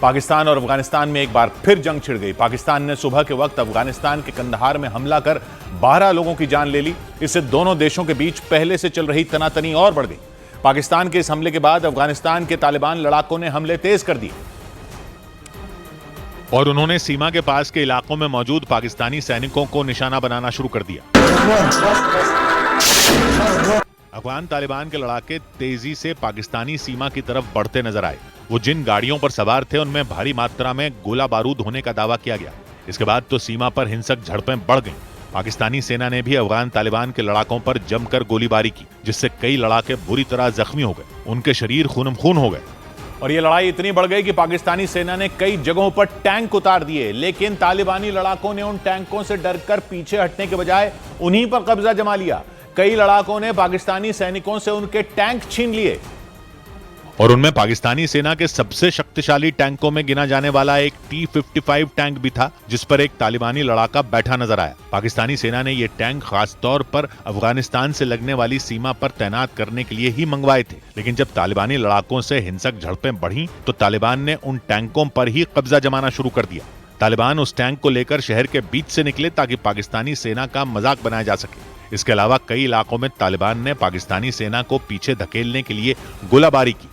पाकिस्तान और अफगानिस्तान में एक बार फिर जंग छिड़ गई। पाकिस्तान ने सुबह के वक्त अफगानिस्तान के कंदहार में हमला कर 12 लोगों की जान ले ली। इससे दोनों देशों के बीच पहले से चल रही तनातनी और बढ़ गई। पाकिस्तान के इस हमले के बाद अफगानिस्तान के तालिबान लड़ाकों ने हमले तेज कर दिए और उन्होंने सीमा के पास के इलाकों में मौजूद पाकिस्तानी सैनिकों को निशाना बनाना शुरू कर दिया। अफगान तालिबान के लड़ाके तेजी से पाकिस्तानी सीमा की तरफ बढ़ते नजर आए। वो जिन गाड़ियों पर सवार थे उनमें भारी मात्रा में गोला बारूद होने का दावा किया गया। इसके बाद तो सीमा पर हिंसक झड़पें बढ़ गईं। पाकिस्तानी सेना ने भी अफगान तालिबान के लड़ाकों पर जमकर गोलीबारी की, जिससे कई लड़ाके बुरी तरह जख्मी हो गए। उनके शरीर खून खून हो गए और ये लड़ाई इतनी बढ़ गई कि पाकिस्तानी सेना ने कई जगहों पर टैंक उतार दिए, लेकिन तालिबानी लड़ाकों ने उन टैंकों से डरकर पीछे हटने के बजाय उन्हीं पर कब्जा जमा लिया। कई लड़ाकों ने पाकिस्तानी सैनिकों से उनके टैंक छीन लिए और उनमें पाकिस्तानी सेना के सबसे शक्तिशाली टैंकों में गिना जाने वाला एक T-55 टैंक भी था, जिस पर एक तालिबानी लड़ाका बैठा नजर आया। पाकिस्तानी सेना ने ये टैंक खास तौर पर अफगानिस्तान से लगने वाली सीमा पर तैनात करने के लिए ही मंगवाए थे, लेकिन जब तालिबानी लड़ाकों से हिंसक झड़पें बढ़ी तो तालिबान ने उन टैंकों पर ही कब्जा जमाना शुरू कर दिया। तालिबान उस टैंक को लेकर शहर के बीच से निकले ताकि पाकिस्तानी सेना का मजाक बनाया जा सके। इसके अलावा कई इलाकों में तालिबान ने पाकिस्तानी सेना को पीछे धकेलने के लिए गोलाबारी की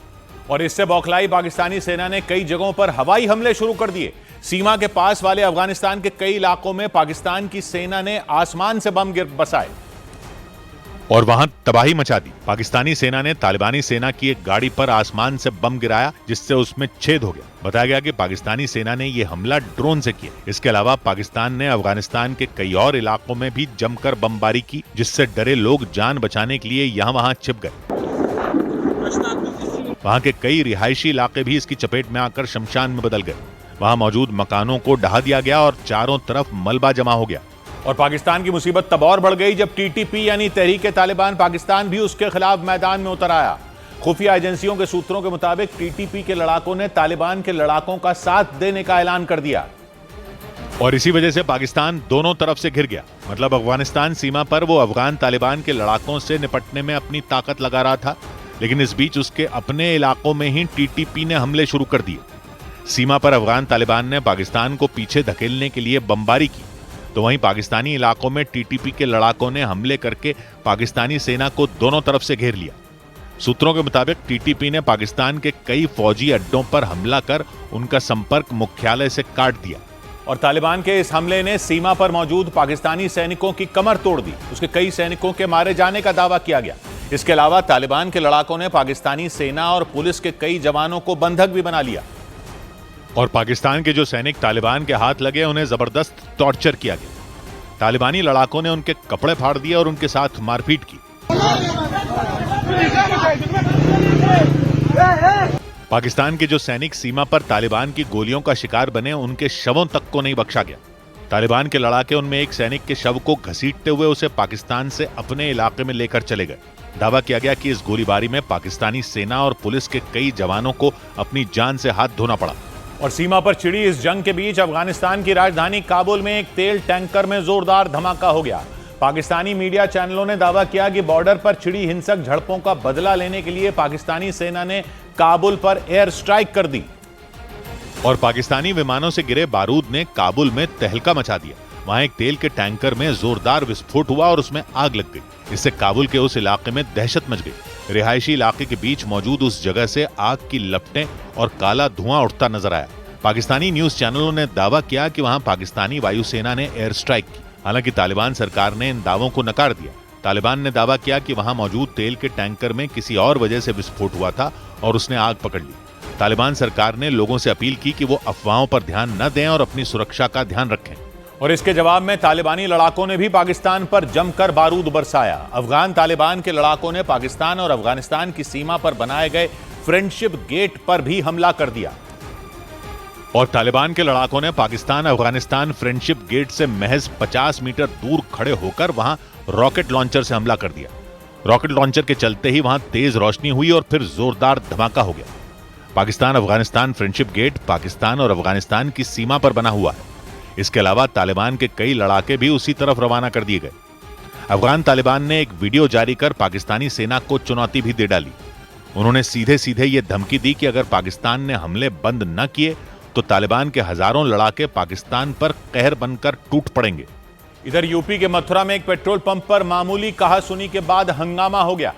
और इससे बौखलाई पाकिस्तानी सेना ने कई जगहों पर हवाई हमले शुरू कर दिए। सीमा के पास वाले अफगानिस्तान के कई इलाकों में पाकिस्तान की सेना ने आसमान से बम बरसाए और वहां तबाही मचा दी। पाकिस्तानी सेना ने तालिबानी सेना की एक गाड़ी पर आसमान से बम गिराया, जिससे उसमें छेद हो गया। बताया गया कि पाकिस्तानी सेना ने यह हमला ड्रोन से किया। इसके अलावा पाकिस्तान ने अफगानिस्तान के कई और इलाकों में भी जमकर बमबारी की, जिससे डरे लोग जान बचाने के लिए यहाँ वहां छिप गए। वहां के कई रिहायशी इलाके भी इसकी चपेट में आकर शमशान में बदल गए। वहां मौजूद मकानों को ढहा दिया गया और चारों तरफ मलबा जमा हो गया। और पाकिस्तान की मुसीबत तब और बढ़ गई जब टीटीपी यानी तहरीक-ए-तालिबान पाकिस्तान भी उसके खिलाफ मैदान में उतर आया। खुफिया एजेंसियों के सूत्रों के मुताबिक टीटीपी के लड़ाकों ने तालिबान के लड़ाकों का साथ देने का ऐलान कर दिया और इसी वजह से पाकिस्तान दोनों तरफ से घिर गया। मतलब अफगानिस्तान सीमा पर वो अफगान तालिबान के लड़ाकों से निपटने में अपनी ताकत लगा रहा था, लेकिन इस बीच उसके अपने इलाकों में ही टीटीपी ने हमले शुरू कर दिए। सीमा पर अफगान तालिबान ने पाकिस्तान को पीछे धकेलने के लिए बमबारी की, तो वहीं पाकिस्तानी इलाकों में टीटीपी के लड़ाकों ने हमले करके पाकिस्तानी सेना को दोनों तरफ से घेर लिया। सूत्रों के मुताबिक टीटीपी ने पाकिस्तान के कई फौजी अड्डों पर हमला कर उनका संपर्क मुख्यालय से काट दिया और तालिबान के इस हमले ने सीमा पर मौजूद पाकिस्तानी सैनिकों की कमर तोड़ दी। उसके कई सैनिकों के मारे जाने का दावा किया गया। इसके अलावा तालिबान के लड़ाकों ने पाकिस्तानी सेना और पुलिस के कई जवानों को बंधक भी बना लिया और पाकिस्तान के जो सैनिक तालिबान के हाथ लगे उन्हें जबरदस्त टॉर्चर किया गया। तालिबानी लड़ाकों ने उनके कपड़े फाड़ दिए और उनके साथ मारपीट की। पाकिस्तान के जो सैनिक सीमा पर तालिबान की गोलियों का शिकार बने, उनके शवों तक को नहीं बख्शा गया। तालिबान के लड़ाके उनमें एक सैनिक के शव को घसीटते हुए उसे पाकिस्तान से अपने इलाके में लेकर चले गए। दावा किया गया कि इस गोलीबारी में पाकिस्तानी सेना और पुलिस के कई जवानों को अपनी जान से हाथ धोना पड़ा। और सीमा पर छिड़ी इस जंग के बीच अफगानिस्तान की राजधानी काबुल में एक तेल टैंकर में जोरदार धमाका हो गया। पाकिस्तानी मीडिया चैनलों ने दावा किया कि बॉर्डर पर छिड़ी हिंसक झड़पों का बदला लेने के लिए पाकिस्तानी सेना ने काबुल पर एयर स्ट्राइक कर दी और पाकिस्तानी विमानों से गिरे बारूद ने काबुल में तहलका मचा दिया। वहां एक तेल के टैंकर में जोरदार विस्फोट हुआ और उसमें आग लग गई। इससे काबुल के उस इलाके में दहशत मच गई। रिहायशी इलाके के बीच मौजूद उस जगह से आग की लपटें और काला धुआं उठता नजर आया। पाकिस्तानी न्यूज चैनलों ने दावा किया कि वहां पाकिस्तानी वायुसेना ने एयर स्ट्राइक की। हालांकि तालिबान सरकार ने इन दावों को नकार दिया। तालिबान ने दावा किया कि वहां मौजूद तेल के टैंकर में किसी और वजह से विस्फोट हुआ था और उसने आग पकड़ ली। तालिबान सरकार ने लोगों से अपील की कि वो अफवाहों पर ध्यान न दें और अपनी सुरक्षा का ध्यान रखें। और इसके जवाब में तालिबानी लड़ाकों ने भी पाकिस्तान पर जमकर बारूद बरसाया। अफगान तालिबान के लड़ाकों ने पाकिस्तान और अफगानिस्तान की सीमा पर बनाए गए फ्रेंडशिप गेट पर भी हमला कर दिया और तालिबान के लड़ाकों ने पाकिस्तान अफगानिस्तान फ्रेंडशिप गेट से महज 50 मीटर दूर खड़े होकर वहां रॉकेट लॉन्चर से हमला कर दिया। रॉकेट लॉन्चर के चलते ही वहां तेज रोशनी हुई और फिर जोरदार धमाका हो गया। पाकिस्तान अफगानिस्तान फ्रेंडशिप गेट पाकिस्तान और अफगानिस्तान की सीमा पर बना हुआ है। इसके अलावा तालिबान के कई लड़ाके भी उसी तरफ रवाना कर दिए गए। अफगान तालिबान ने एक वीडियो जारी कर पाकिस्तानी सेना को चुनौती भी दे डाली। उन्होंने सीधे सीधे ये धमकी दी कि अगर पाकिस्तान ने हमले बंद न किए तो तालिबान के हजारों लड़ाके पाकिस्तान पर कहर बनकर टूट पड़ेंगे। इधर यूपी के मथुरा में एक पेट्रोल पंप पर मामूली कहासुनी के बाद हंगामा हो गया।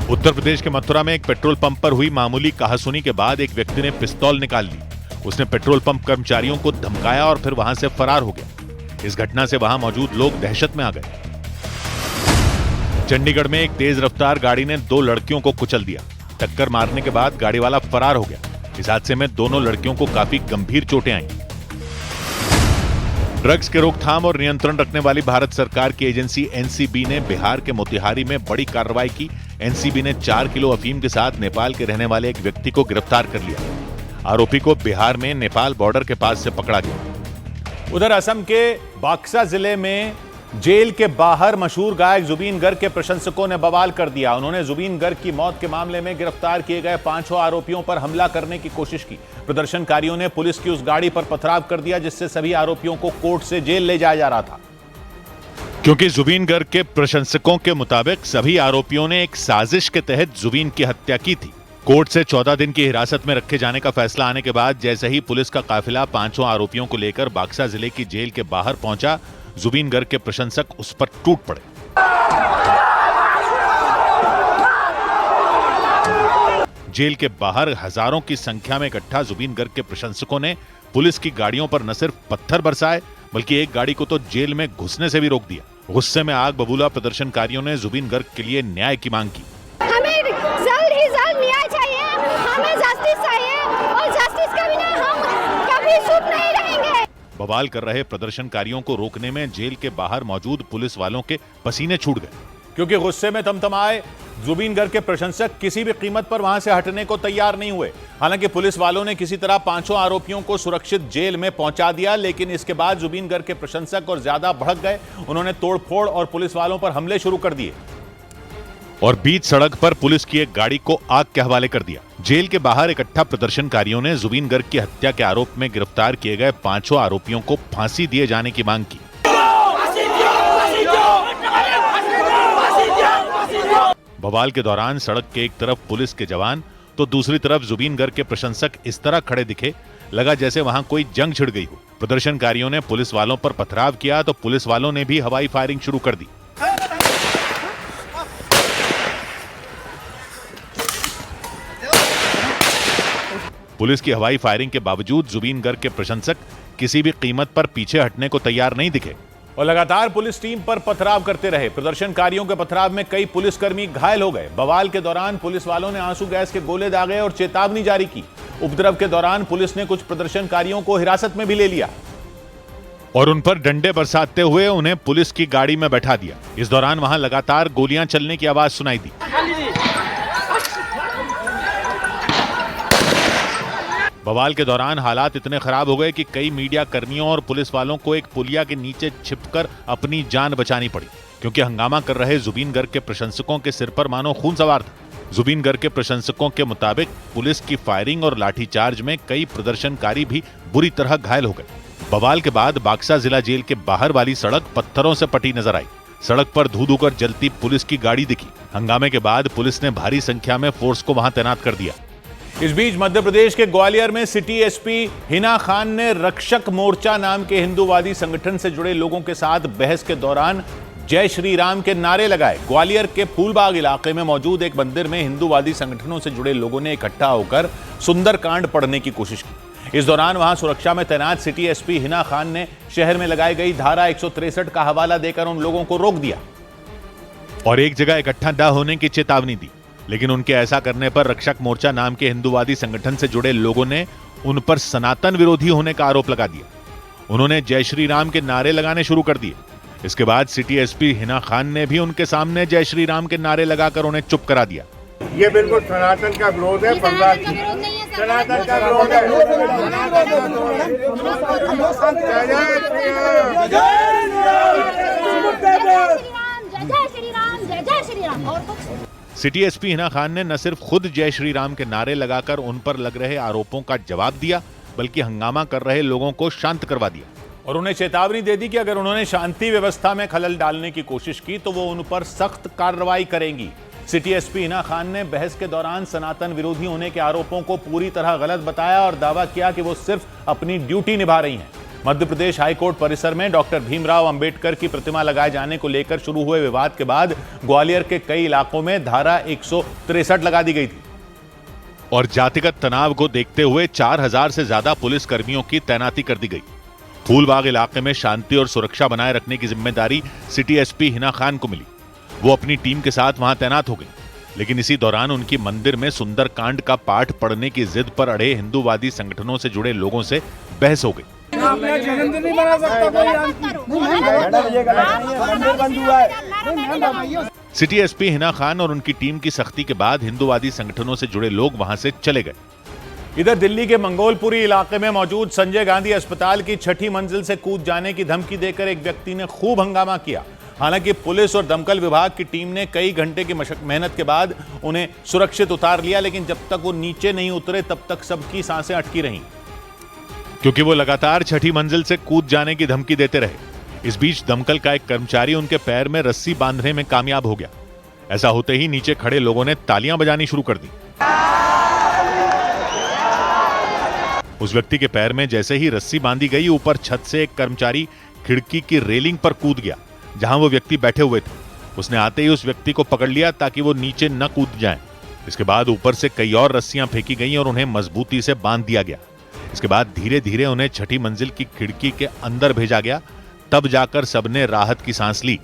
उत्तर प्रदेश के मथुरा में एक पेट्रोल पंप पर हुई मामूली कहासुनी के बाद एक व्यक्ति ने पिस्तौल निकाल ली। उसने पेट्रोल पंप कर्मचारियों को धमकाया और फिर वहां से फरार हो गया। इस घटना से वहां मौजूद लोग दहशत में आ गए। चंडीगढ़ में एक तेज रफ्तार गाड़ी ने 2 लड़कियों को कुचल दिया। टक्कर मारने के बाद गाड़ी वाला फरार हो गया। इस हादसे में दोनों लड़कियों को काफी गंभीर चोटें आईं। ड्रग्स के रोकथाम और नियंत्रण रखने वाली भारत सरकार की एजेंसी एनसीबी ने बिहार के मोतिहारी में बड़ी कार्रवाई की। एनसीबी ने 4 किलो अफीम के साथ नेपाल के रहने वाले एक व्यक्ति को गिरफ्तार कर लिया। आरोपी को बिहार में नेपाल बॉर्डर के पास से पकड़ा गया। उधर असम के बक्सा जिले में जेल के बाहर मशहूर गायक जुबीन गर्ग के प्रशंसकों ने बवाल कर दिया। उन्होंने जुबीन गर्ग की मौत के मामले में गिरफ्तार किए गए 5 आरोपियों पर हमला करने की कोशिश की। प्रदर्शनकारियों ने पुलिस की उस गाड़ी पर पथराव कर दिया जिससे सभी आरोपियों को कोर्ट से जेल ले जाया जा रहा था। क्योंकि जुबीन गर्ग के प्रशंसकों के मुताबिक सभी आरोपियों ने एक साजिश के तहत जुबीन की हत्या की थी। कोर्ट से 14 दिन की हिरासत में रखे जाने का फैसला आने के बाद जैसे ही पुलिस का काफिला 5 आरोपियों को लेकर बक्सा जिले की जेल के बाहर पहुंचा, जुबीन गर्ग के प्रशंसक उस पर टूट पड़े। जेल के बाहर हजारों की संख्या में इकट्ठा जुबीन गर्ग के प्रशंसकों ने पुलिस की गाड़ियों पर न सिर्फ पत्थर बरसाए बल्कि एक गाड़ी को तो जेल में घुसने से भी रोक दिया। गुस्से में आग बबूला प्रदर्शनकारियों ने जुबीन गर्ग के लिए न्याय की मांग की। हमें जल्द ही जल्द न्याय चाहिए, हमें जस्टिस चाहिए और जस्टिस के बिना हम कभी चुप नहीं रहेंगे। बवाल कर रहे प्रदर्शनकारियों को रोकने में जेल के बाहर मौजूद पुलिस वालों के पसीने छूट गए। क्योंकि गुस्से में तमतमाए जुबीन गर्ग के प्रशंसक किसी भी कीमत पर वहां से हटने को तैयार नहीं हुए। हालांकि पुलिस वालों ने किसी तरह 5 आरोपियों को सुरक्षित जेल में पहुंचा दिया, लेकिन इसके बाद जुबीन गर्ग के प्रशंसक और ज्यादा भड़क गए। उन्होंने तोड़फोड़ और पुलिस वालों पर हमले शुरू कर दिए और बीच सड़क पर पुलिस की एक गाड़ी को आग के हवाले कर दिया। जेल के बाहर इकट्ठा प्रदर्शनकारियों ने जुबीन गर्ग की हत्या के आरोप में गिरफ्तार किए गए 5 आरोपियों को फांसी दिए जाने की मांग की। बवाल के दौरान सड़क के एक तरफ पुलिस के जवान तो दूसरी तरफ जुबीन गर्ग के प्रशंसक इस तरह खड़े दिखे, लगा जैसे वहां कोई जंग छिड़ गई हो। प्रदर्शनकारियों ने पुलिस वालों पर पथराव किया तो पुलिस वालों ने भी हवाई फायरिंग शुरू कर दी। पुलिस की हवाई फायरिंग के बावजूद जुबीन गर्ग के प्रशंसक किसी भी कीमत पर पीछे हटने को तैयार नहीं दिखे और लगातार पुलिस टीम पर पथराव करते रहे। प्रदर्शनकारियों के पथराव में कई पुलिसकर्मी घायल हो गए। बवाल के दौरान पुलिस वालों ने आंसू गैस के गोले दागे और चेतावनी जारी की। उपद्रव के दौरान पुलिस ने कुछ प्रदर्शनकारियों को हिरासत में भी ले लिया और उन पर डंडे बरसाते हुए उन्हें पुलिस की गाड़ी में बैठा दिया। इस दौरान वहां लगातार गोलियां चलने की आवाज सुनाई दी। बवाल के दौरान हालात इतने खराब हो गए कि कई मीडिया कर्मियों और पुलिस वालों को एक पुलिया के नीचे छिपकर अपनी जान बचानी पड़ी, क्योंकि हंगामा कर रहे जुबीन गर्ग के प्रशंसकों के सिर पर मानो खून सवार था। जुबीन गर्ग के प्रशंसकों के मुताबिक पुलिस की फायरिंग और लाठीचार्ज में कई प्रदर्शनकारी भी बुरी तरह घायल हो गए। बवाल के बाद बक्सा जिला जेल के बाहर वाली सड़क पत्थरों से पटी नजर आई। सड़क पर धू धू कर जलती पुलिस की गाड़ी दिखी। हंगामे के बाद पुलिस ने भारी संख्या में फोर्स को वहां तैनात कर दिया। इस बीच मध्य प्रदेश के ग्वालियर में सिटी एसपी हिना खान ने रक्षक मोर्चा नाम के हिंदूवादी संगठन से जुड़े लोगों के साथ बहस के दौरान जय श्री राम के नारे लगाए। ग्वालियर के फूलबाग इलाके में मौजूद एक मंदिर में हिंदूवादी संगठनों से जुड़े लोगों ने इकट्ठा होकर सुंदरकांड पढ़ने की कोशिश की। इस दौरान वहां सुरक्षा में तैनात सिटी एसपी हिना खान ने शहर में लगाई गई धारा 163 का हवाला देकर उन लोगों को रोक दिया और एक जगह इकट्ठा न होने की चेतावनी दी। लेकिन उनके ऐसा करने पर रक्षक मोर्चा नाम के हिंदूवादी संगठन से जुड़े लोगों ने उन पर सनातन विरोधी होने का आरोप लगा दिया। उन्होंने जय श्री राम के नारे लगाने शुरू कर दिए। इसके बाद सिटी एसपी हिना खान ने भी उनके सामने जय श्री राम के नारे लगाकर उन्हें चुप करा दिया। ये बिल्कुल सनातन का विरोध है। सनातन का विरोध है। सिटी एसपी हिना खान ने न सिर्फ खुद जय श्री राम के नारे लगाकर उन पर लग रहे आरोपों का जवाब दिया, बल्कि हंगामा कर रहे लोगों को शांत करवा दिया और उन्हें चेतावनी दे दी कि अगर उन्होंने शांति व्यवस्था में खलल डालने की कोशिश की तो वो उन पर सख्त कार्रवाई करेंगी। सिटी एसपी हिना खान ने बहस के दौरान सनातन विरोधी होने के आरोपों को पूरी तरह गलत बताया और दावा किया कि वो सिर्फ अपनी ड्यूटी निभा रही हैं। मध्य प्रदेश हाईकोर्ट परिसर में डॉक्टर भीमराव अंबेडकर की प्रतिमा लगाए जाने को लेकर शुरू हुए विवाद के बाद ग्वालियर के कई इलाकों में धारा 163 लगा दी गई थी और जातिगत तनाव को देखते हुए 4000 से ज्यादा पुलिस कर्मियों की तैनाती कर दी गई। फूलबाग इलाके में शांति और सुरक्षा बनाए रखने की जिम्मेदारी सिटी एसपी हिना खान को मिली। वो अपनी टीम के साथ वहां तैनात हो गई, लेकिन इसी दौरान उनकी मंदिर में सुंदरकांड का पाठ पढ़ने की जिद पर अड़े हिंदूवादी संगठनों से जुड़े लोगों से बहस हो गई। जन्मदिन नहीं मना सकता कोई। सिटी एसपी हिना खान और उनकी टीम की सख्ती के बाद हिंदूवादी संगठनों से जुड़े लोग वहां से चले गए। इधर दिल्ली के मंगोलपुरी इलाके में मौजूद संजय गांधी अस्पताल की 6ठी मंजिल से कूद जाने की धमकी देकर एक व्यक्ति ने खूब हंगामा किया। हालांकि पुलिस और दमकल विभाग की टीम ने कई घंटे की मेहनत के बाद उन्हें सुरक्षित उतार लिया, लेकिन जब तक वो नीचे नहीं उतरे तब तक सबकी सांसें अटकी रहीं, क्योंकि वो लगातार 6ठी मंजिल से कूद जाने की धमकी देते रहे। इस बीच दमकल का एक कर्मचारी उनके पैर में रस्सी बांधने में कामयाब हो गया। ऐसा होते ही नीचे खड़े लोगों ने तालियां बजानी शुरू कर दी। उस व्यक्ति के पैर में जैसे ही रस्सी बांधी गई, ऊपर छत से एक कर्मचारी खिड़की की रेलिंग पर कूद गया जहां वो व्यक्ति बैठे हुए थे। उसने आते ही उस व्यक्ति को पकड़ लिया ताकि वो नीचे न कूद जाएं। इसके बाद ऊपर से कई और रस्सियां फेंकी गईं और उन्हें मजबूती से बांध दिया गया। इसके बाद धीरे धीरे उन्हें 6ठी मंजिल की खिड़की के अंदर भेजा गया। तब जाकर सबने राहत की सांस ली।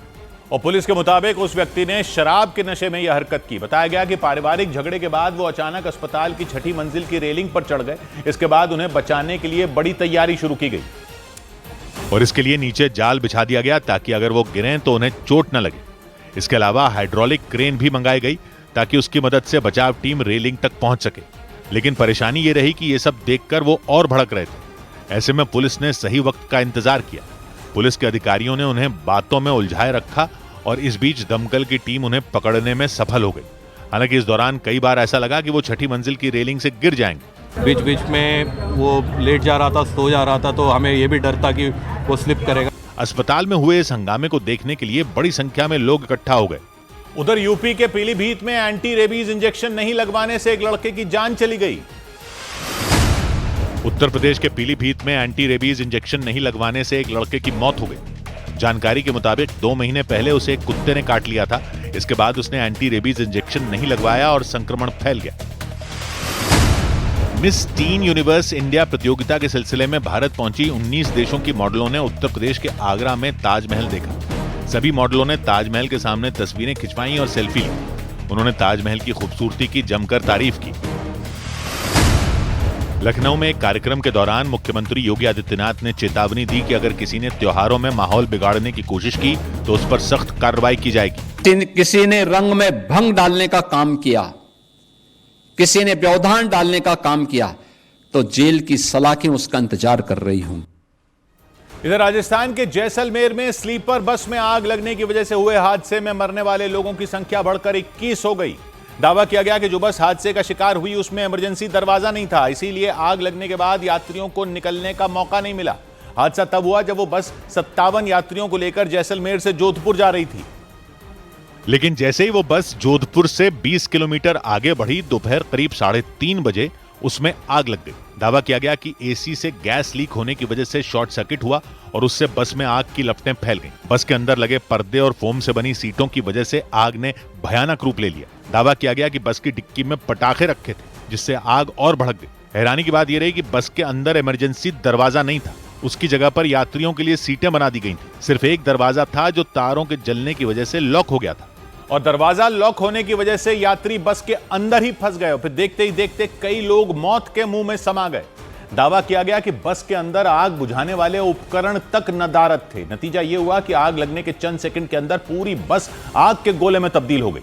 और पुलिस के मुताबिक उस व्यक्ति ने शराब के नशे में यह हरकत की। बताया गया कि पारिवारिक झगड़े के बाद वो अचानक अस्पताल की 6ठी मंजिल की रेलिंग पर चढ़ गए। इसके बाद उन्हें बचाने के लिए बड़ी तैयारी शुरू की गई और इसके लिए नीचे जाल बिछा दिया गया ताकि अगर वो गिरें तो उन्हें चोट न लगे। इसके अलावा हाइड्रोलिक क्रेन भी मंगाई गई ताकि उसकी मदद से बचाव टीम रेलिंग तक पहुंच सके। लेकिन परेशानी ये रही कि ये सब देखकर वो और भड़क रहे थे। ऐसे में पुलिस ने सही वक्त का इंतजार किया। पुलिस के अधिकारियों ने उन्हें बातों में उलझाए रखा और इस बीच दमकल की टीम उन्हें पकड़ने में सफल हो गई। हालांकि इस दौरान कई बार ऐसा लगा कि वो 6ठी मंजिल की रेलिंग से गिर जाएंगे। बीच बीच में वो लेट जा रहा था, सो जा रहा था, तो हमें ये भी डर था कि वो स्लिप करेगा। अस्पताल में हुए इस हंगामे को देखने के लिए बड़ी संख्या में लोग इकट्ठा हो गए। उधर यूपी के पीलीभीत में एंटी रेबीज इंजेक्शन नहीं लगवाने से एक लड़के की जान चली गई। उत्तर प्रदेश के पीलीभीत में एंटी रेबीज इंजेक्शन नहीं लगवाने से एक लड़के की मौत हो गई। जानकारी के मुताबिक 2 महीने पहले उसे एक कुत्ते ने काट लिया था। इसके बाद उसने एंटी रेबीज इंजेक्शन नहीं लगवाया और संक्रमण फैल गया। मिस टीन यूनिवर्स इंडिया प्रतियोगिता के सिलसिले में भारत पहुंची 19 देशों की मॉडलों ने उत्तर प्रदेश के आगरा में ताजमहल देखा। सभी मॉडलों ने ताजमहल के सामने तस्वीरें खिंचवाई और सेल्फी ली। उन्होंने ताजमहल की खूबसूरती की जमकर तारीफ की। लखनऊ में एक कार्यक्रम के दौरान मुख्यमंत्री योगी आदित्यनाथ ने चेतावनी दी कि अगर किसी ने त्योहारों में माहौल बिगाड़ने की कोशिश की तो उस पर सख्त कार्रवाई की जाएगी। किसी ने रंग में भंग डालने का काम किया, किसी ने व्यवधान डालने का काम किया, तो जेल की सलाखें उसका इंतजार कर रही हूं। इधर राजस्थान के जैसलमेर में स्लीपर बस में आग लगने की वजह से हुए हादसे में मरने वाले लोगों की संख्या बढ़कर 21 हो गई। दावा किया गया कि जो बस हादसे का शिकार हुई उसमें इमरजेंसी दरवाजा नहीं था, इसीलिए आग लगने के बाद यात्रियों को निकलने का मौका नहीं मिला। हादसा तब हुआ जब वो बस 57 यात्रियों को लेकर जैसलमेर से जोधपुर जा रही थी। लेकिन जैसे ही वो बस जोधपुर से 20 किलोमीटर आगे बढ़ी, दोपहर करीब 3:30 बजे उसमें आग लग गई। दावा किया गया कि एसी से गैस लीक होने की वजह से शॉर्ट सर्किट हुआ और उससे बस में आग की लपटें फैल गईं। बस के अंदर लगे पर्दे और फोम से बनी सीटों की वजह से आग ने भयानक रूप ले लिया। दावा किया गया कि बस की डिक्की में पटाखे रखे थे, जिससे आग और भड़क गई। हैरानी की बात यह रही कि बस के अंदर इमरजेंसी दरवाजा नहीं था, उसकी जगह पर यात्रियों के लिए सीटें बना दी गई थी। सिर्फ एक दरवाजा था जो तारों के जलने की वजह से लॉक हो गया था और दरवाजा लॉक होने की वजह से यात्री बस के अंदर ही फंस गए और फिर देखते ही देखते कई लोग मौत के मुंह में समा गए। दावा किया गया कि बस के अंदर आग बुझाने वाले उपकरण तक नदारद थे। नतीजा यह हुआ कि आग लगने के चंद सेकंड के अंदर पूरी बस आग के गोले में तब्दील हो गई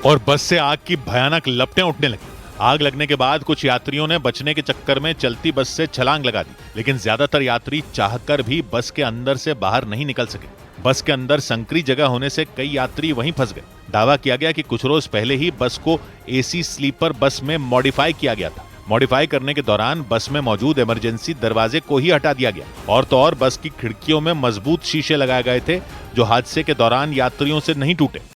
और बस से आग की भयानक लपटें उठने लगी। आग लगने के बाद कुछ यात्रियों ने बचने के चक्कर में चलती बस से छलांग लगा दी, लेकिन ज्यादातर यात्री चाहकर भी बस के अंदर से बाहर नहीं निकल सके। बस के अंदर संकरी जगह होने से कई यात्री वहीं फंस गए। दावा किया गया कि कुछ रोज पहले ही बस को एसी स्लीपर बस में मॉडिफाई किया गया था। मॉडिफाई करने के दौरान बस में मौजूद इमरजेंसी दरवाजे को ही हटा दिया गया और तो और बस की खिड़कियों में मजबूत शीशे लगाए गए थे जो हादसे के दौरान यात्रियों से नहीं टूटे।